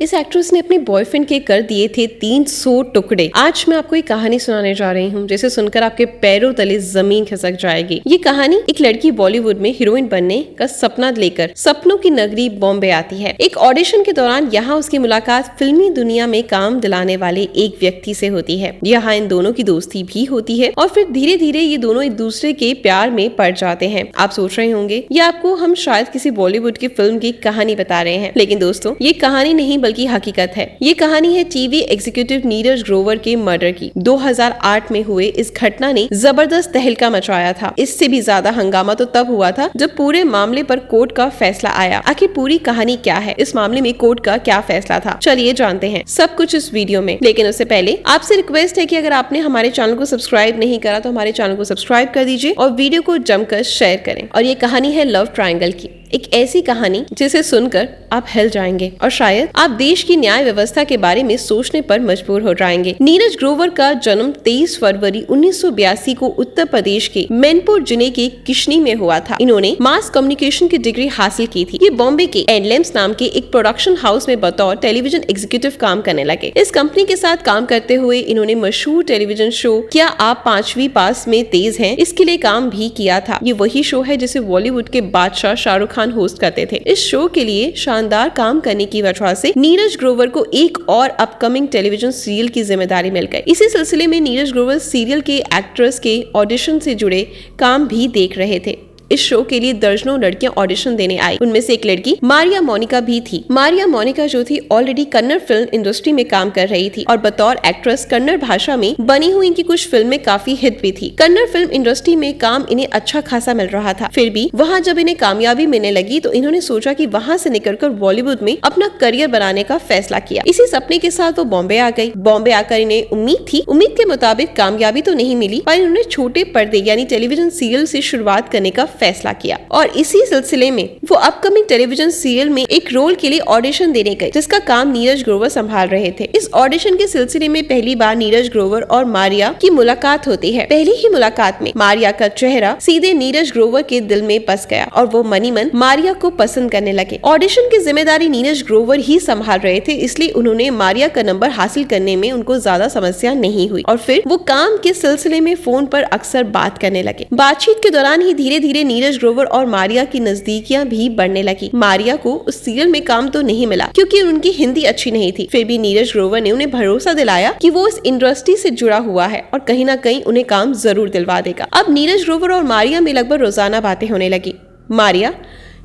इस एक्ट्रेस ने अपने बॉयफ्रेंड के कर दिए थे 300 टुकड़े। आज मैं आपको एक कहानी सुनाने जा रही हूँ जिसे सुनकर आपके पैरों तले जमीन खिसक जाएगी। ये कहानी एक लड़की बॉलीवुड में हीरोइन बनने का सपना लेकर सपनों की नगरी बॉम्बे आती है। एक ऑडिशन के दौरान यहाँ उसकी मुलाकात फिल्मी दुनिया में काम दिलाने वाले एक व्यक्ति से होती है। यहाँ इन दोनों की दोस्ती भी होती है और फिर धीरे धीरे ये दोनों एक दूसरे के प्यार में पड़ जाते हैं। आप सोच रहे होंगे ये आपको हम शायद किसी बॉलीवुड की फिल्म की कहानी बता रहे हैं, लेकिन दोस्तों ये कहानी नहीं बल्कि हकीकत है। ये कहानी है टीवी एग्जीक्यूटिव नीरज ग्रोवर के मर्डर की। 2008 में हुए इस घटना ने जबरदस्त तहलका मचाया था। इससे भी ज्यादा हंगामा तो तब हुआ था जब पूरे मामले पर कोर्ट का फैसला आया। आखिर पूरी कहानी क्या है, इस मामले में कोर्ट का क्या फैसला था, चलिए जानते हैं सब कुछ इस वीडियो में। लेकिन उससे पहले आपसे रिक्वेस्ट है कि अगर आपने हमारे चैनल को सब्सक्राइब नहीं करा तो हमारे चैनल को सब्सक्राइब कर दीजिए और वीडियो को जमकर शेयर करें। और ये कहानी है लव ट्रायंगल की, एक ऐसी कहानी जिसे सुनकर आप हिल जाएंगे और शायद आप देश की न्याय व्यवस्था के बारे में सोचने पर मजबूर हो जाएंगे। नीरज ग्रोवर का जन्म 23 फरवरी 1982 को उत्तर प्रदेश के मैनपुर जिले के किशनी में हुआ था। इन्होंने मास कम्युनिकेशन की डिग्री हासिल की थी। ये बॉम्बे के एडलेम्स नाम के एक प्रोडक्शन हाउस में बतौर टेलीविजन एग्जीक्यूटिव काम करने लगे। इस कंपनी के साथ काम करते हुए इन्होंने मशहूर टेलीविजन शो क्या आप 5वीं पास में तेज हैं इसके लिए काम भी किया था। ये वही शो है जिसे बॉलीवुड के बादशाह शाहरुख खान होस्ट करते थे। इस शो के लिए शानदार काम करने की वजह से नीरज ग्रोवर को एक और अपकमिंग टेलीविजन सीरियल की जिम्मेदारी मिल गई। इसी सिलसिले में नीरज ग्रोवर सीरियल के एक्ट्रेस के ऑडिशन से जुड़े काम भी देख रहे थे। इस शो के लिए दर्जनों लड़कियां ऑडिशन देने आई। उनमें से एक लड़की मारिया मोनिका भी थी। मारिया मोनिका जो थी ऑलरेडी कन्नड़ फिल्म इंडस्ट्री में काम कर रही थी और बतौर एक्ट्रेस कन्नड़ भाषा में बनी हुई इनकी कुछ फिल्में काफी हिट भी थी। कन्नड़ फिल्म इंडस्ट्री में काम इन्हें अच्छा खासा मिल रहा था। फिर भी वहाँ जब इन्हें कामयाबी मिलने लगी तो इन्होंने सोचा कि वहाँ से निकलकर बॉलीवुड में अपना करियर बनाने का फैसला किया। इसी सपने के साथ वो बॉम्बे आ गई। बॉम्बे आकर इन्हें उम्मीद के मुताबिक कामयाबी तो नहीं मिली, पर इन्होंने छोटे पर्दे यानी टेलीविजन सीरियल से शुरुआत करने का फैसला किया और इसी सिलसिले में वो अपकमिंग टेलीविजन सीरियल में एक रोल के लिए ऑडिशन देने गए जिसका काम नीरज ग्रोवर संभाल रहे थे। इस ऑडिशन के सिलसिले में पहली बार नीरज ग्रोवर और मारिया की मुलाकात होती है। पहली ही मुलाकात में मारिया का चेहरा सीधे नीरज ग्रोवर के दिल में बस गया और वो मनी मन मारिया को पसंद करने लगे। ऑडिशन की जिम्मेदारी नीरज ग्रोवर ही संभाल रहे थे, इसलिए उन्होंने मारिया का नंबर हासिल करने में उनको ज्यादा समस्या नहीं हुई और फिर वो काम के सिलसिले में फोन पर अक्सर बात करने लगे। बातचीत के दौरान ही धीरे धीरे नीरज ग्रोवर और मारिया की नजदीकियां भी बढ़ने लगी। मारिया को उस सीरियल में काम तो नहीं मिला क्योंकि उनकी हिंदी अच्छी नहीं थी। फिर भी नीरज ग्रोवर ने उन्हें भरोसा दिलाया कि वो इस इंडस्ट्री से जुड़ा हुआ है और कहीं ना कहीं उन्हें काम जरूर दिलवा देगा। अब नीरज ग्रोवर और मारिया में लगभग रोजाना बातें होने लगी। मारिया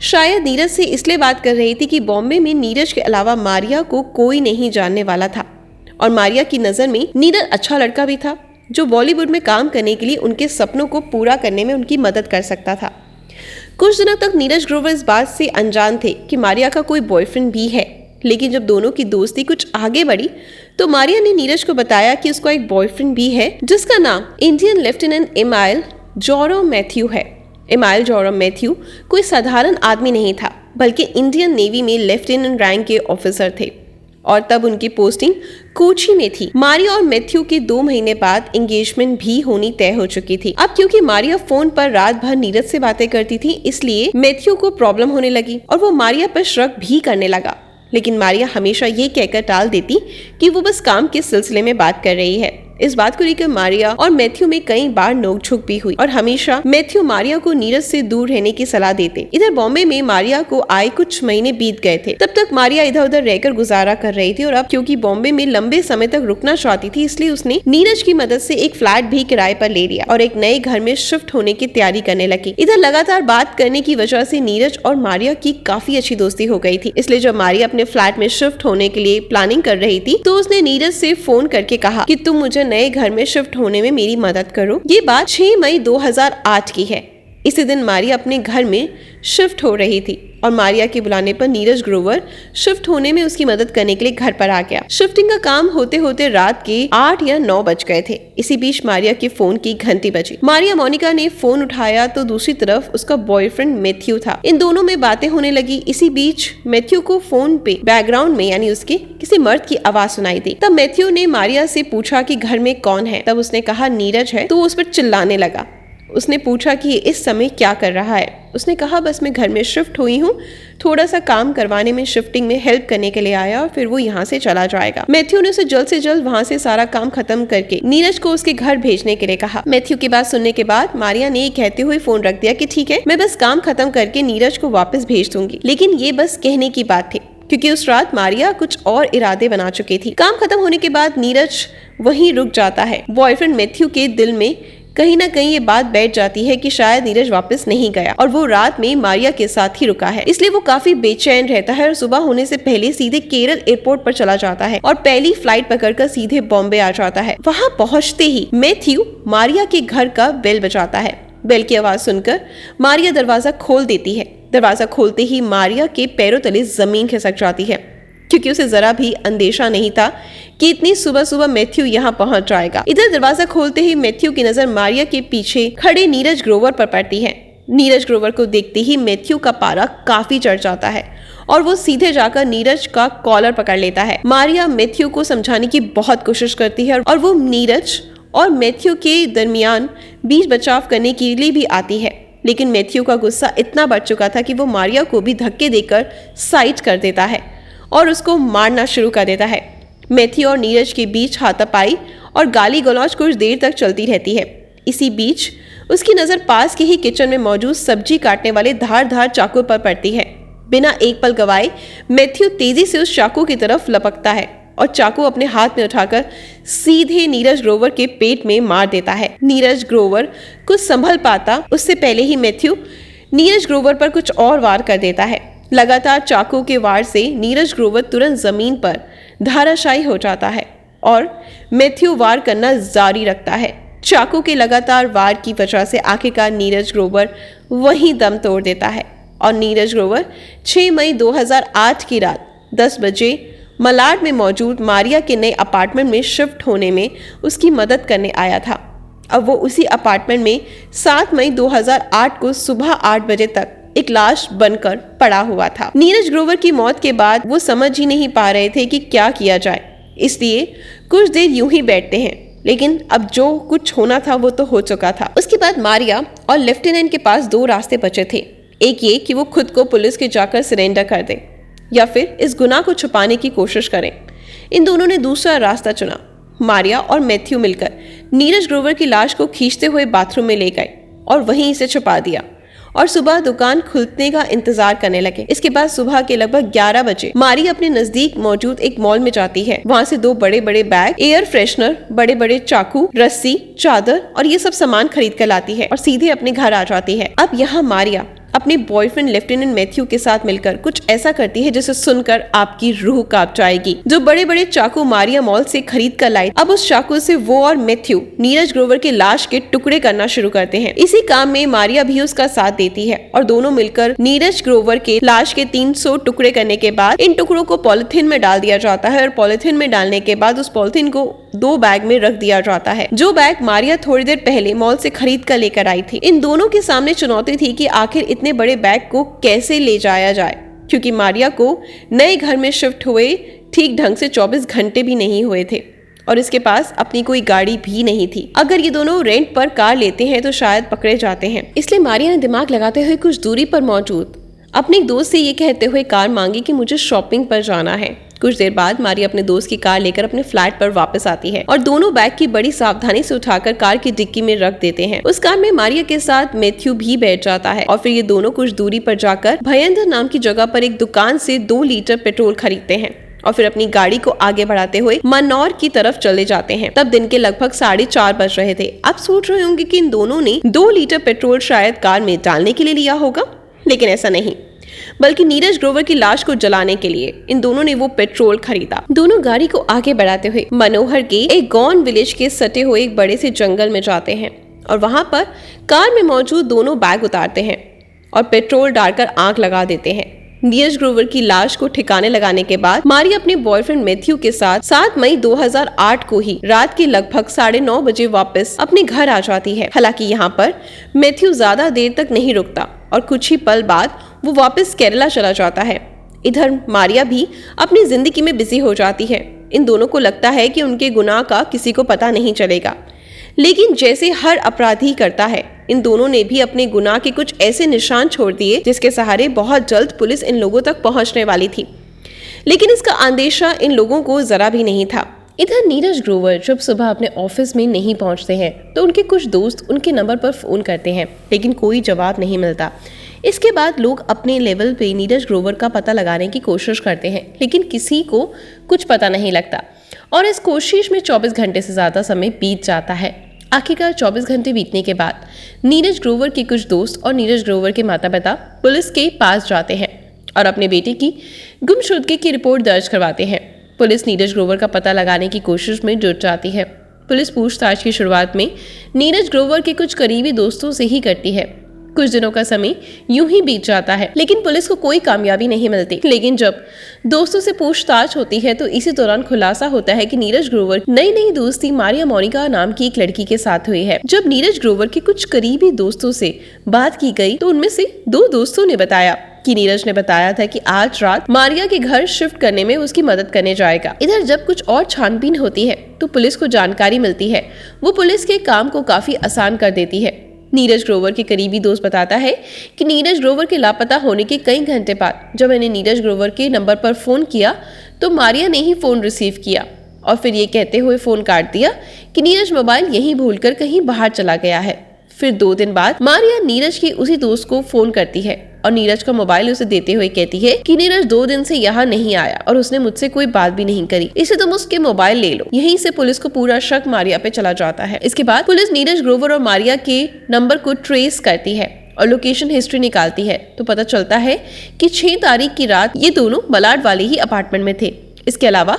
शायद नीरज से इसलिए बात कर रही थी कि बॉम्बे में नीरज के अलावा मारिया को कोई नहीं जानने वाला था और मारिया की नजर में नीरज अच्छा लड़का भी था जो बॉलीवुड में काम करने के लिए उनके सपनों को पूरा करने में उनकी मदद कर सकता था। कुछ दिनों तक नीरज ग्रोवर इस बात से अनजान थे कि मारिया का कोई बॉयफ्रेंड भी है, लेकिन जब दोनों की दोस्ती कुछ आगे बढ़ी तो मारिया ने नीरज को बताया कि उसका एक बॉयफ्रेंड भी है जिसका नाम इंडियन लेफ्टिनेंट इमाइल जोरम मैथ्यू है। इमाइल जोरम मैथ्यू कोई साधारण आदमी नहीं था बल्कि इंडियन नेवी में लेफ्टिनेंट रैंक के ऑफिसर थे और तब उनकी पोस्टिंग कोची में थी। मारिया और मैथ्यू के 2 महीने बाद एंगेजमेंट भी होनी तय हो चुकी थी। अब क्योंकि मारिया फोन पर रात भर नीरज से बातें करती थी इसलिए मैथ्यू को प्रॉब्लम होने लगी और वो मारिया पर शक भी करने लगा, लेकिन मारिया हमेशा ये कहकर टाल देती कि वो बस काम के सिलसिले में बात कर रही है। इस बात को लेकर मारिया और मैथ्यू में कई बार नोकझोंक भी हुई और हमेशा मैथ्यू मारिया को नीरज से दूर रहने की सलाह देते। इधर बॉम्बे में मारिया को आए कुछ महीने बीत गए थे। तब तक मारिया इधर उधर रहकर गुजारा कर रही थी और अब क्योंकि बॉम्बे में लंबे समय तक रुकना चाहती थी इसलिए उसने नीरज की मदद से एक फ्लैट भी किराए पर ले लिया और एक नए घर में शिफ्ट होने की तैयारी करने लगी। इधर लगातार बात करने की वजह से नीरज और मारिया की काफी अच्छी दोस्ती हो गई थी, इसलिए जब मारिया अपने फ्लैट में शिफ्ट होने के लिए प्लानिंग कर रही थी तो उसने नीरज से फोन करके कहा कि तुम मुझे नए घर में शिफ्ट होने में मेरी मदद करो। ये बात 6 मई 2008 की है। इसी दिन मारिया अपने घर में शिफ्ट हो रही थी और मारिया के बुलाने पर नीरज ग्रोवर शिफ्ट होने में उसकी मदद करने के लिए घर पर आ गया। शिफ्टिंग का काम होते होते रात के 8 या 9 बज गए थे। इसी बीच मारिया के फोन की घंटी बजी। मारिया मोनिका ने फोन उठाया तो दूसरी तरफ उसका बॉयफ्रेंड मैथ्यू था। इन दोनों में बातें होने लगी। इसी बीच मैथ्यू को फोन पे बैकग्राउंड में यानी उसके किसी मर्द की आवाज सुनाई दी। तब मैथ्यू ने मारिया से पूछा कि घर में कौन है। तब उसने कहा नीरज है, तो वो उस पर चिल्लाने लगा। उसने पूछा कि ये इस समय क्या कर रहा है। उसने कहा बस मैं घर में शिफ्ट हुई हूँ, थोड़ा सा काम करवाने में, शिफ्टिंग में हेल्प करने के लिए आया और फिर वो यहाँ से चला जाएगा। मैथ्यू ने उसे जल्द से जल्द वहाँ से सारा काम खत्म करके नीरज को उसके घर भेजने के लिए कहा। मैथ्यू की बात सुनने के बाद मारिया ने ये कहते हुए फोन रख दिया कि ठीक है, मैं बस काम खत्म करके नीरज को वापस भेज दूंगी। लेकिन ये बस कहने की बात थी, क्योंकि उस रात मारिया कुछ और इरादे बना चुकी थी। काम खत्म होने के बाद नीरज वहीं रुक जाता है। बॉयफ्रेंड मैथ्यू के दिल में कहीं ना कहीं ये बात बैठ जाती है कि शायद नीरज वापस नहीं गया और वो रात में मारिया के साथ ही रुका है। इसलिए वो काफी बेचैन रहता है और सुबह होने से पहले सीधे केरल एयरपोर्ट पर चला जाता है और पहली फ्लाइट पकड़कर सीधे बॉम्बे आ जाता है। वहाँ पहुँचते ही मैथ्यू मारिया के घर का बेल बजाता है। बेल की आवाज सुनकर मारिया दरवाजा खोल देती है। दरवाजा खोलते ही मारिया के पैरों तले जमीन खिसक जाती है, क्योंकि उसे जरा भी अंदेशा नहीं था कि इतनी सुबह सुबह मैथ्यू यहाँ पहुंच जाएगा। इधर दरवाजा खोलते ही मैथ्यू की नजर मारिया के पीछे खड़े नीरज ग्रोवर पर पड़ती है। नीरज ग्रोवर को देखते ही मैथ्यू का पारा काफी चढ़ जाता है और वो सीधे जाकर नीरज का कॉलर पकड़ लेता है। मारिया मैथ्यू को समझाने की बहुत कोशिश करती है और वो नीरज और मैथ्यू के दरमियान बीच बचाव करने के लिए भी आती है, लेकिन मैथ्यू का गुस्सा इतना बढ़ चुका था कि वो मारिया को भी धक्के देकर साइड कर देता है और उसको मारना शुरू कर देता है। मैथ्यू और नीरज के बीच हाथापाई और गाली गलौज कुछ देर तक चलती रहती है। इसी बीच उसकी नज़र पास के ही किचन में मौजूद सब्जी काटने वाले धार चाकू पर पड़ती है। बिना एक पल गवाए मैथ्यू तेजी से उस चाकू की तरफ लपकता है और चाकू अपने हाथ में उठाकर सीधे नीरज ग्रोवर के पेट में मार देता है। नीरज ग्रोवर कुछ संभल पाता उससे पहले ही मैथ्यू नीरज ग्रोवर पर कुछ और वार कर देता है। लगातार चाकू के वार से नीरज ग्रोवर तुरंत जमीन पर धाराशायी हो जाता है और मैथ्यू वार करना जारी रखता है। चाकू के लगातार वार की वजह से आखिरकार नीरज ग्रोवर वहीं दम तोड़ देता है और नीरज ग्रोवर 6 मई 2008 की रात 10 बजे मलाड में मौजूद मारिया के नए अपार्टमेंट में शिफ्ट होने में उसकी मदद करने आया था। अब वो उसी अपार्टमेंट में 7 मई 2008 को सुबह 8 बजे तक एक लाश बनकर पड़ा हुआ था। नीरज ग्रोवर की मौत के बाद वो समझ ही नहीं पा रहे थे कि क्या किया जाए, इसलिए कुछ देर यूं ही बैठते हैं। लेकिन अब जो कुछ होना था वो तो हो चुका था। उसके बाद मारिया और लेफ्टिनेंट के पास 2 रास्ते बचे थे। एक ये कि वो खुद को पुलिस के जाकर सरेंडर कर दे या फिर इस गुनाह को छुपाने की कोशिश करें। इन दोनों ने दूसरा रास्ता चुना। मारिया और मैथ्यू मिलकर नीरज ग्रोवर की लाश को खींचते हुए बाथरूम में ले गए और वहीं इसे छुपा दिया और सुबह दुकान खुलने का इंतजार करने लगे। इसके बाद सुबह के लगभग 11 बजे मारिया अपने नजदीक मौजूद एक मॉल में जाती है। वहाँ से 2 बड़े बड़े बैग, एयर फ्रेशनर, बड़े बड़े चाकू, रस्सी, चादर और ये सब सामान खरीद कर लाती है और सीधे अपने घर आ जाती है। अब यहाँ मारिया अपने बॉयफ्रेंड लेफ्टिनेंट मैथ्यू के साथ मिलकर कुछ ऐसा करती है जिसे सुनकर आपकी रूह कांप जाएगी। जो बड़े बड़े चाकू मारिया मॉल से खरीद कर लाई, अब उस चाकू से वो और मैथ्यू नीरज ग्रोवर के लाश के टुकड़े करना शुरू करते हैं। इसी काम में मारिया भी उसका साथ देती है और दोनों मिलकर नीरज ग्रोवर के लाश के 300 टुकड़े करने के बाद इन टुकड़ों को पॉलिथीन में डाल दिया जाता है और पॉलिथीन में डालने के बाद उस पॉलिथीन को 2 बैग में रख दिया जाता है, जो बैग मारिया थोड़ी देर पहले मॉल से खरीद कर लेकर आई थी। इन दोनों के सामने चुनौती थी कि आखिर इतने बड़े बैग को कैसे ले जाया जाए, क्योंकि मारिया को नए घर में शिफ्ट हुए ठीक ढंग से 24 घंटे भी नहीं हुए थे और इसके पास अपनी कोई गाड़ी भी नहीं थी। अगर ये दोनों रेंट पर कार लेते हैं तो शायद पकड़े जाते हैं। इसलिए मारिया ने दिमाग लगाते हुए कुछ दूरी पर मौजूद अपने एक दोस्त से ये कहते हुए कार मांगी कि मुझे शॉपिंग पर जाना है। कुछ देर बाद मारिया अपने दोस्त की कार लेकर अपने फ्लैट पर वापस आती है और दोनों बैग की बड़ी सावधानी से उठाकर कार की डिक्की में रख देते हैं। उस कार में मारिया के साथ मैथ्यू भी बैठ जाता है और फिर ये दोनों कुछ दूरी पर जाकर भयंदर नाम की जगह पर एक दुकान से 2 लीटर पेट्रोल खरीदते हैं और फिर अपनी गाड़ी को आगे बढ़ाते हुए मनौर की तरफ चले जाते हैं। तब दिन के लगभग 4:30 बज रहे थे। आप सोच रहे होंगे कि इन दोनों ने 2 लीटर पेट्रोल शायद कार में डालने के लिए लिया होगा, लेकिन ऐसा नहीं, बल्कि नीरज ग्रोवर की लाश को जलाने के लिए इन दोनों ने वो पेट्रोल खरीदा। दोनों गाड़ी को आगे बढ़ाते हुए मनोहर के एक गौन विलेज के सटे हुए एक बड़े से जंगल में जाते हैं और वहां पर कार में मौजूद दोनों बैग उतारते हैं और पेट्रोल डालकर आग लगा देते हैं। नीरज ग्रोवर की लाश को ठिकाने लगाने के बाद मारिया अपने बॉयफ्रेंड मैथ्यू के साथ 7 मई 2008 को ही रात के लगभग 9:30 बजे वापस अपने घर आ जाती है। हालांकि यहाँ पर मैथ्यू ज्यादा देर तक नहीं रुकता और कुछ ही पल बाद वो वापस केरला चला जाता है। इधर मारिया भी अपनी जिंदगी में बिजी हो जाती है। इन दोनों को लगता है कि उनके गुनाह का किसी को पता नहीं चलेगा, लेकिन जैसे हर अपराधी करता है इन दोनों ने भी अपने गुनाह के कुछ ऐसे निशान छोड़ दिए जिसके सहारे बहुत जल्द पुलिस इन लोगों तक पहुंचने वाली थी। लेकिन इसका अंदेशा इन लोगों को जरा भी नहीं था। इधर नीरज ग्रोवर जब सुबह अपने ऑफिस में नहीं पहुंचते हैं तो उनके कुछ दोस्त उनके नंबर पर फोन करते हैं, लेकिन कोई जवाब नहीं मिलता। इसके बाद लोग अपने लेवल पे नीरज ग्रोवर का पता लगाने की कोशिश करते हैं, लेकिन किसी को कुछ पता नहीं लगता और इस कोशिश में 24 घंटे से ज़्यादा समय बीत जाता है। आखिरकार 24 घंटे बीतने के बाद नीरज ग्रोवर के कुछ दोस्त और नीरज ग्रोवर के माता पिता पुलिस के पास जाते हैं और अपने बेटे की गुमशुदगी की रिपोर्ट दर्ज करवाते हैं। पुलिस नीरज ग्रोवर का पता लगाने की कोशिश में जुट जाती है। पुलिस पूछताछ की शुरुआत में नीरज ग्रोवर के कुछ करीबी दोस्तों से ही करती है। कुछ दिनों का समय यूं ही बीत जाता है, लेकिन पुलिस को कोई कामयाबी नहीं मिलती। लेकिन जब दोस्तों से पूछताछ होती है तो इसी दौरान खुलासा होता है कि नीरज ग्रोवर नई दोस्ती मारिया मोनिका नाम की एक लड़की के साथ हुई है। जब नीरज ग्रोवर के कुछ करीबी दोस्तों से बात की गई तो उनमें से 2 दोस्तों ने बताया कि नीरज ने बताया था कि आज रात मारिया के घर शिफ्ट करने में उसकी मदद करने जाएगा। इधर जब कुछ और छानबीन होती है तो पुलिस को जानकारी मिलती है। वो पुलिस के काम को काफी आसान कर देती है। नीरज ग्रोवर के करीबी दोस्त बताता है कि नीरज ग्रोवर के लापता होने के कई घंटे बाद जब मैंने नीरज ग्रोवर के नंबर पर फोन किया तो मारिया ने ही फोन रिसीव किया और फिर ये कहते हुए फोन काट दिया कि नीरज मोबाइल यहीं भूलकर कहीं बाहर चला गया है। फिर 2 दिन बाद मारिया नीरज की उसी दोस्त को फोन करती है और नीरज का मोबाइल उसे देते हुए कहती है कि नीरज 2 दिन से यहाँ नहीं आया और उसने मुझसे कोई बात भी नहीं करी, इसे तुम उसके मोबाइल ले लो। यहीं से पुलिस को पूरा शक मारिया पे चला जाता है। इसके बाद पुलिस नीरज ग्रोवर और मारिया के नंबर को ट्रेस करती है और लोकेशन हिस्ट्री निकालती है तो पता चलता है कि 6 तारीख की रात ये दोनों मलाड वाले ही अपार्टमेंट में थे। इसके अलावा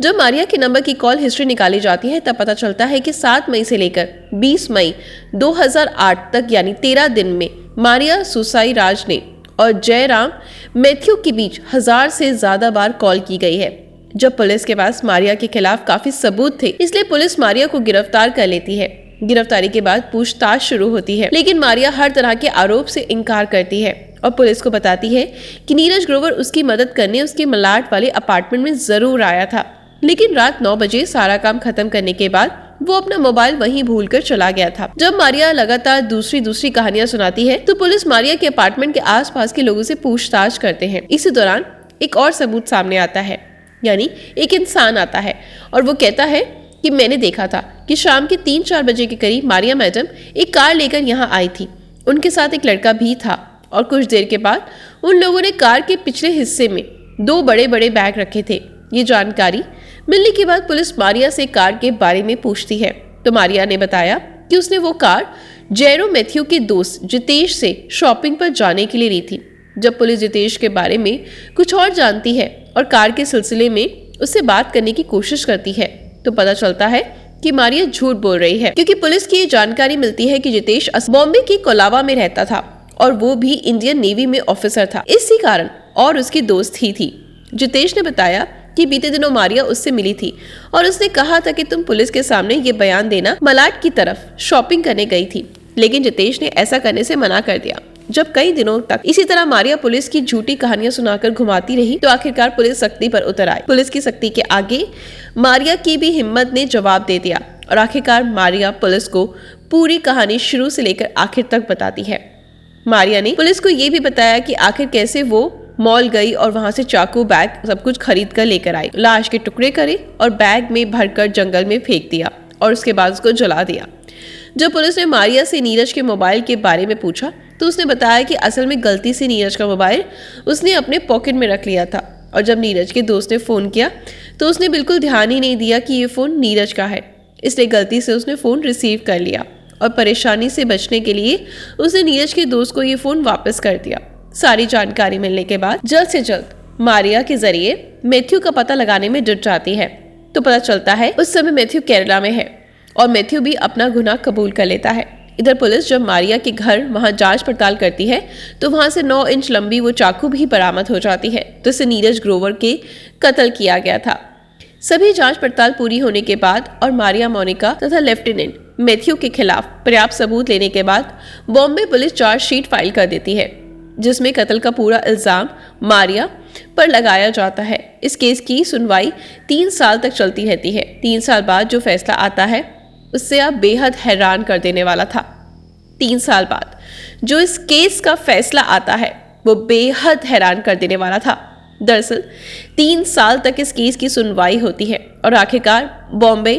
जब मारिया के नंबर की कॉल हिस्ट्री निकाली जाती है तब पता चलता है कि 7 मई से लेकर 20 मई 2008 तक यानी 13 दिन में मारिया सुसाई राज ने और जयराम मैथ्यू के बीच 1000 से ज्यादा बार कॉल की गई है। जब पुलिस के पास मारिया के खिलाफ काफी सबूत थे इसलिए पुलिस मारिया को गिरफ्तार कर लेती है। गिरफ्तारी के बाद पूछताछ शुरू होती है, लेकिन मारिया हर तरह के आरोप से इनकार करती है और पुलिस को बताती है कि नीरज ग्रोवर उसकी मदद करने उसके मलाड वाले अपार्टमेंट में जरूर आया था, लेकिन रात 9 बजे सारा काम खत्म करने के बाद वो अपना मोबाइल वहीं भूलकर चला गया था। जब मारिया लगातार दूसरी कहानियां सुनाती है तो पुलिस मारिया के अपार्टमेंट के आसपास के लोगों से पूछताछ करते हैं। इसी दौरान एक और सबूत सामने आता है, यानी एक इंसान आता है और वो कहता है कि मैंने देखा था कि शाम के 3-4 बजे के करीब मारिया मैडम एक कार लेकर यहाँ आई थी। उनके साथ एक लड़का भी था और कुछ देर के बाद उन लोगों ने कार के पिछले हिस्से में 2 बड़े बैग रखे थे। ये जानकारी मिलने के बाद पुलिस मारिया से कार के बारे में पूछती है तो मारिया ने बताया कि उसने वो कार जैरो मैथ्यू के दोस्त जितेश से शॉपिंग पर जाने के लिए ली थी। जब पुलिस जितेश के बारे में कुछ और जानती है और कार के सिलसिले में उससे बात करने की कोशिश करती है तो पता चलता है कि मारिया झूठ बोल रही है, क्योंकि पुलिस की ये जानकारी मिलती है कि जितेश बॉम्बे के कोलाबा में रहता था और वो भी इंडियन नेवी में ऑफिसर था। इसी कारण और उसकी दोस्त ही थी। जितेश ने बताया कि बीते दिनों मारिया उससे मिली थी और उसने कहा था कि तुम पुलिस के सामने ये बयान देना मलाड की तरफ शॉपिंग करने गई थी, लेकिन जितेश ने ऐसा करने से मना कर दिया। जब कई दिनों तक इसी तरह मारिया पुलिस की झूठी कहानियां सुनाकर घुमाती रही तो आखिरकार पुलिस सख्ती पर उतर आई। पुलिस की सख्ती के आगे मारिया की भी हिम्मत ने जवाब दे दिया और आखिरकार मारिया पुलिस को पूरी कहानी शुरू से लेकर आखिर तक बताती है। मारिया ने पुलिस को ये भी बताया कि आखिर कैसे वो मॉल गई और वहां से चाकू, बैग सब कुछ खरीद कर लेकर आई, लाश के टुकड़े करे और बैग में भरकर जंगल में फेंक दिया और उसके बाद उसको जला दिया। जब पुलिस ने मारिया से नीरज के मोबाइल के बारे में पूछा तो उसने बताया कि असल में गलती से नीरज का मोबाइल उसने अपने पॉकेट में रख लिया था और जब नीरज के दोस्त ने फ़ोन किया तो उसने बिल्कुल ध्यान ही नहीं दिया कि ये फ़ोन नीरज का है, इसलिए गलती से उसने फ़ोन रिसीव कर लिया और परेशानी से बचने के लिए उसने नीरज के दोस्त को ये फ़ोन वापस कर दिया। सारी जानकारी मिलने के बाद जल्द से जल्द मारिया के जरिए मैथ्यू का पता लगाने में जुट जाती है तो पता चलता है उस समय मैथ्यू केरला में है और मैथ्यू भी अपना गुनाह कबूल कर लेता है। इधर पुलिस जब मारिया के घर वहां जांच पड़ताल करती है तो वहां से 9 इंच लंबी वो चाकू भी बरामद हो जाती है जिससे नीरज ग्रोवर के कत्ल किया गया था। सभी जांच पड़ताल पूरी होने के बाद और मारिया मोनिका तथा लेफ्टिनेंट मैथ्यू के खिलाफ पर्याप्त सबूत लेने के बाद बॉम्बे पुलिस चार्जशीट फाइल कर देती है जिसमें कत्ल का पूरा इल्जाम मारिया पर लगाया जाता है। इस केस की सुनवाई 3 साल तक चलती रहती है। 3 साल बाद जो फैसला आता है उससे आप बेहद हैरान कर देने वाला था। 3 साल बाद जो इस केस का फैसला आता है वो बेहद हैरान कर देने वाला था। दरअसल 3 साल तक इस केस की सुनवाई होती है और आखिरकार बॉम्बे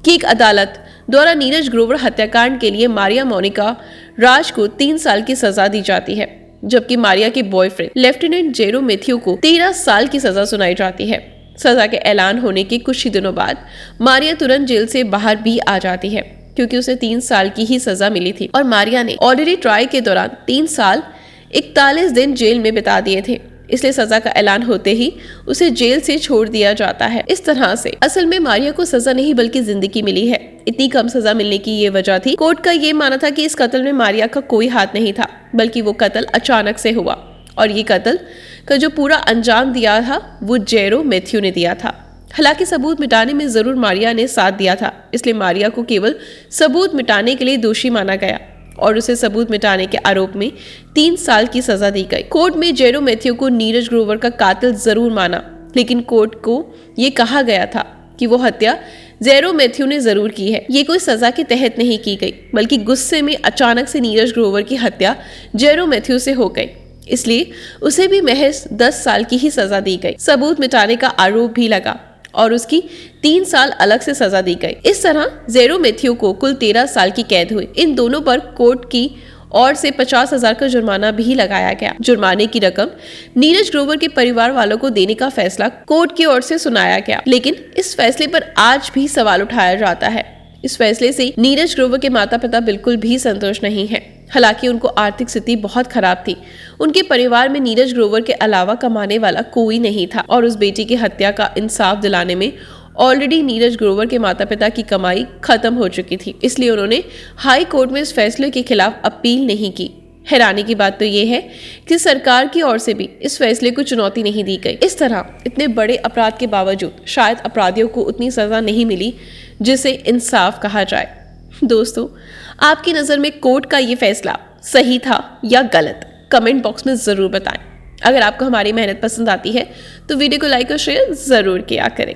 की एक अदालत द्वारा नीरज ग्रोवर हत्याकांड के लिए मारिया मोनिका राज को 3 साल की सजा दी जाती है, जबकि मारिया के बॉयफ्रेंड लेफ्टिनेंट जेरो मैथ्यू को 13 साल की सजा सुनाई जाती है। सजा के ऐलान होने के कुछ ही दिनों बाद मारिया तुरंत जेल से बाहर भी आ जाती है, क्योंकि उसे 3 साल की ही सजा मिली थी और मारिया ने ऑलरेडी ट्रायल के दौरान 3 साल 41 दिन जेल में बिता दिए थे। इसलिए सजा का ऐलान होते ही उसे जेल से छोड़ दिया जाता है। इस तरह से असल में मारिया को सजा नहीं बल्कि जिंदगी मिली है। इतनी कम सजा मिलने की ये वजह थी, कोर्ट का ये मानना था कि इस कत्ल में मारिया का कोई हाथ नहीं था, बल्कि वो कत्ल अचानक से हुआ और ये कत्ल का जो पूरा अंजाम दिया था वो जेरो मैथ्यू ने दिया था। हालांकि सबूत मिटाने में जरूर मारिया ने साथ दिया था, इसलिए मारिया को केवल सबूत मिटाने के लिए दोषी माना गया और उसे सबूत मिटाने के आरोप में 3 साल की सजा दी गई। कोर्ट में जेरो मैथ्यू को नीरज ग्रोवर का कातिल जरूर माना, लेकिन कोर्ट को ये कहा गया था कि वो हत्या जेरो मैथ्यू ने जरूर की है। ये कोई सजा के तहत नहीं की गई, बल्कि गुस्से में अचानक से नीरज ग्रोवर की हत्या जेरो मैथ्यू से हो गई, इसलिए उसे भी महज 10 साल की ही सजा दी गई। सबूत मिटाने का आरोप भी लगा और उसकी 3 साल अलग से सजा दी गई। इस तरह जेरो मैथ्यू को कुल 13 साल की कैद हुई। इन दोनों पर कोर्ट की ओर से 50,000 का जुर्माना भी लगाया गया। जुर्माने की रकम नीरज ग्रोवर के परिवार वालों को देने का फैसला कोर्ट की ओर से सुनाया गया, लेकिन इस फैसले पर आज भी सवाल उठाया जाता है। इस फैसले से नीरज ग्रोवर के माता पिता बिल्कुल भी संतुष्ट नहीं है। हालांकि उनको आर्थिक स्थिति बहुत खराब थी। उनके परिवार में नीरज ग्रोवर के अलावा कमाने वाला कोई नहीं था और उस बेटी की हत्या का इंसाफ दिलाने में ऑलरेडी नीरज ग्रोवर के माता पिता की कमाई खत्म हो चुकी थी। इसलिए उन्होंने हाई कोर्ट में इस फैसले के खिलाफ अपील नहीं की। हैरानी की बात तो ये है कि सरकार की ओर से भी इस फैसले को चुनौती नहीं दी गई। इस तरह इतने बड़े अपराध के बावजूद शायद अपराधियों को उतनी सजा नहीं मिली जिसे इंसाफ कहा जाए। दोस्तों, आपकी नज़र में कोर्ट का ये फैसला सही था या गलत, कमेंट बॉक्स में ज़रूर बताएं। अगर आपको हमारी मेहनत पसंद आती है तो वीडियो को लाइक और शेयर ज़रूर किया करें।